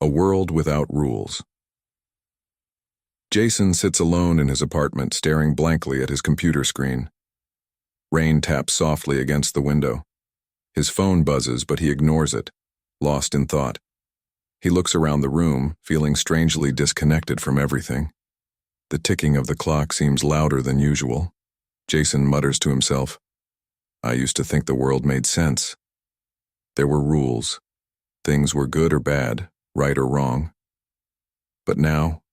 A world without rules. Jason sits alone in his apartment, staring blankly at his computer screen. Rain taps softly against the window. His phone buzzes, but he ignores it, lost in thought. He looks around the room, feeling strangely disconnected from everything. The ticking of the clock seems louder than usual. Jason mutters to himself, "I used to think the world made sense. There were rules. Things were good or bad, right or wrong. But now,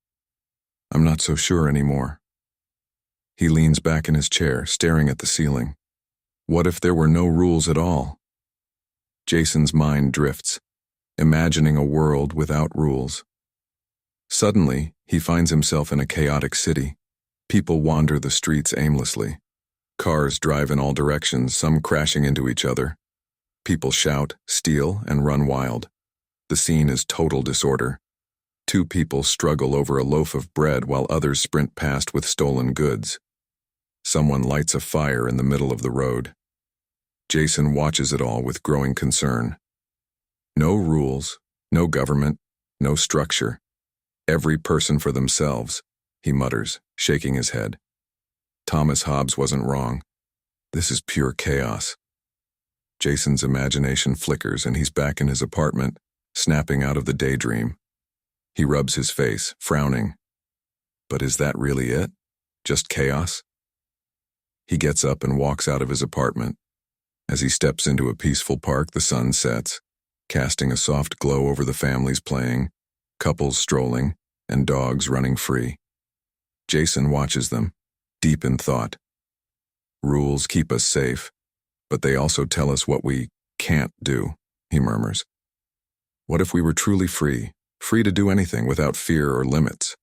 I'm not so sure anymore." He leans back in his chair, staring at the ceiling. What if there were no rules at all? Jason's mind drifts, imagining a world without rules. Suddenly, he finds himself in a chaotic city. People wander the streets aimlessly. Cars drive in all directions, some crashing into each other. People shout, steal, and run wild. The scene is total disorder. Two people struggle over a loaf of bread while others sprint past with stolen goods. Someone lights a fire in the middle of the road. Jason watches it all with growing concern. No rules, no government, no structure. Every person for themselves, he mutters, shaking his head. Thomas Hobbes wasn't wrong. This is pure chaos. Jason's imagination flickers and he's back in his apartment, snapping out of the daydream. He rubs his face, frowning. But is that really it? Just chaos? He gets up and walks out of his apartment. As he steps into a peaceful park, the sun sets, casting a soft glow over the families playing, couples strolling, and dogs running free. Jason watches them, deep in thought. Rules keep us safe, but they also tell us what we can't do, he murmurs. What if we were truly free to do anything without fear or limits?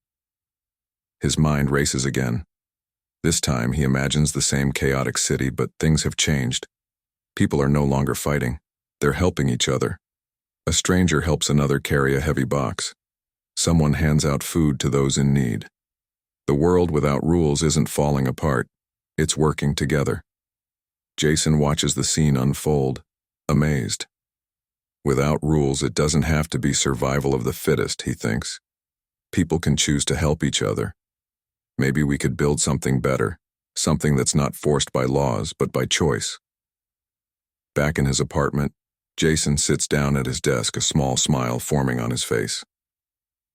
His mind races again. This time he imagines the same chaotic city, but things have changed. People are no longer fighting. They're helping each other. A stranger helps another carry a heavy box. Someone hands out food to those in need. The world without rules isn't falling apart. It's working together. Jason watches the scene unfold, amazed. Without rules, it doesn't have to be survival of the fittest, he thinks. People can choose to help each other. Maybe we could build something better, something that's not forced by laws, but by choice. Back in his apartment, Jason sits down at his desk, a small smile forming on his face.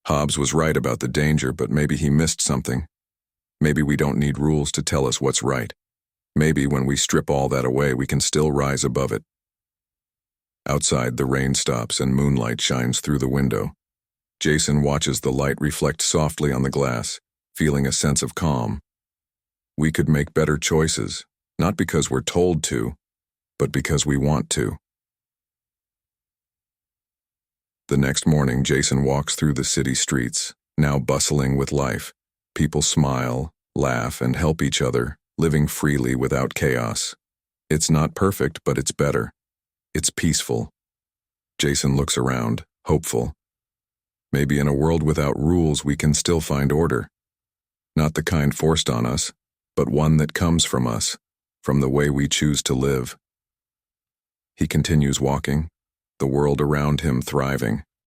Hobbes was right about the danger, but maybe he missed something. Maybe we don't need rules to tell us what's right. Maybe when we strip all that away, we can still rise above it. Outside, the rain stops and moonlight shines through the window. Jason watches the light reflect softly on the glass, feeling a sense of calm. We could make better choices, not because we're told to, but because we want to. The next morning, Jason walks through the city streets, now bustling with life. People smile, laugh, and help each other, living freely without chaos. It's not perfect, but it's better. It's peaceful. Jason looks around, hopeful. Maybe in a world without rules, we can still find order. Not the kind forced on us, but one that comes from us, from the way we choose to live. He continues walking, the world around him thriving.